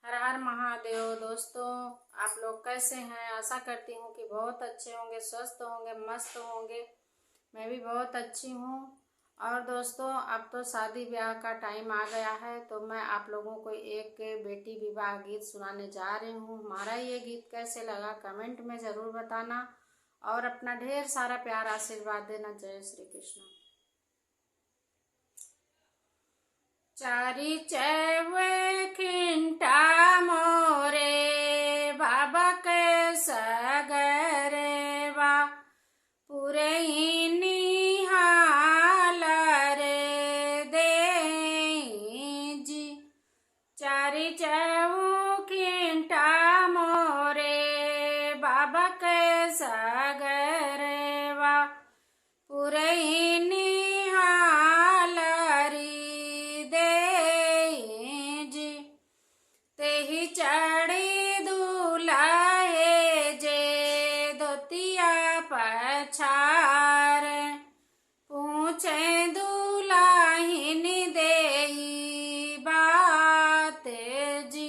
हर हर महादेव। दोस्तों, आप लोग कैसे हैं? आशा करती हूँ कि बहुत अच्छे होंगे, स्वस्थ होंगे, मस्त होंगे। मैं भी बहुत अच्छी हूँ। और दोस्तों, अब तो शादी ब्याह का टाइम आ गया है, तो मैं आप लोगों को एक बेटी विवाह गीत सुनाने जा रही हूँ। हमारा ये गीत कैसे लगा कमेंट में ज़रूर बताना और अपना ढेर सारा प्यार आशीर्वाद देना। जय श्री कृष्ण। चारी चैवे खिंटा मोरे बाबा के सगरे बा पूरे ही निहाल रे दे जी। चारी चैवो खिंटा मोरे बाबा के सगरे बा पूरे ही निहाल री दे जी। तेहि चढ़ी दूल्हे जे धोतिया पछार पूछे दुल्हिन देई बात जी।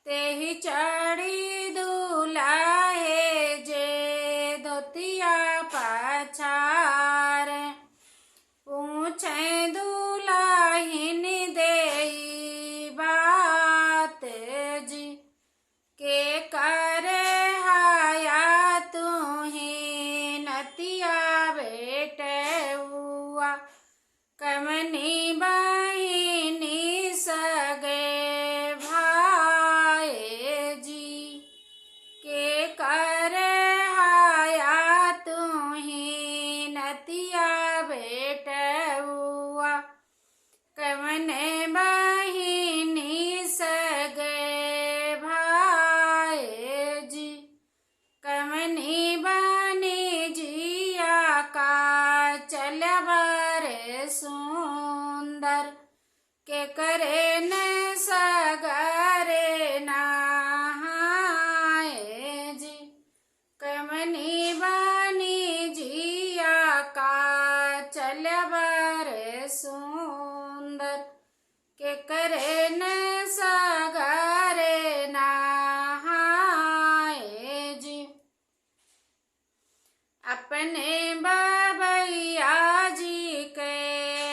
तेहि चढ़ी दूल्हे जे धोतिया पछार पूछे दुल्हिन देई बात जी। के करे हाया तुही नतिया बेटे हुआ कमनी बहिनी सगे भाई जी। के करे हाया तुही नतिया बेटे हुआ कमने बहिनी सगे भाई जी। कमनी बनी जिया का चल बरे सुंदर के करे न सगरे नहाए जी। कमनी बनी जिया का चल बरे सुंदर के करे न सगरे नहाए जी। अपने बबैया जी के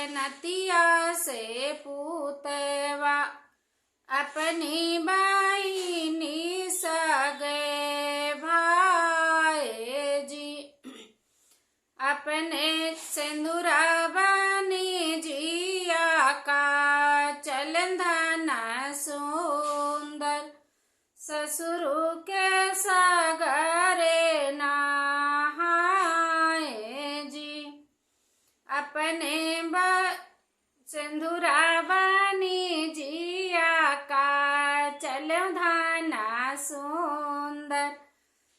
नतिया से पूतवा अपनी बहिनी सगे भाई जी। अपने सिंदूरा बनी जिया का चलन धना सुंदर ससुर के सगरे नहाए जी। अपने सिंदूरा बनी जिया का चलो धना सुंदर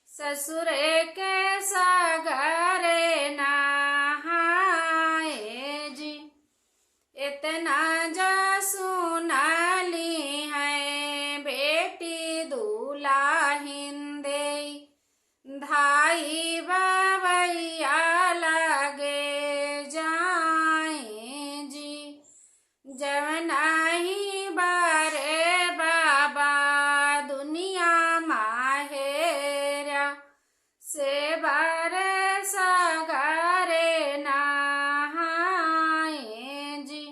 ससुर के सगरे नहाए जी। इतना जा सुनाली है बेटी दुल्हिन देई धाई बबैया लगे जाए जी। जवना ही बारे बाबा दुनिया माहेरा से बारे सगरे नहाए जी।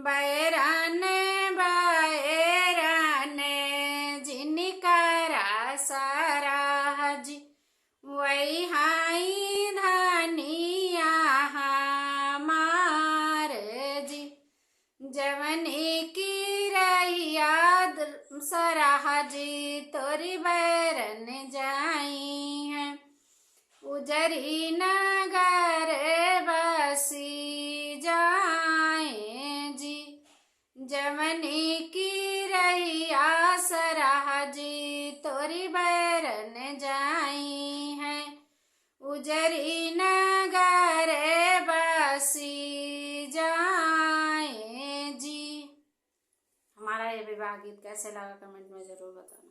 बैरन बैरन जिनकर सराज वही हाई धनिया हमार जी। जवनी की रैया सराजी तोरी बैरन जाई है। उजरी नगर बसी जाए जी। जवनी की रैया सराजी तोरी बैरन जाई है। उजरी नगर बसी जाए जी। हमारा ये विवाह गीत कैसे लगा कमेंट में ज़रूर बताना।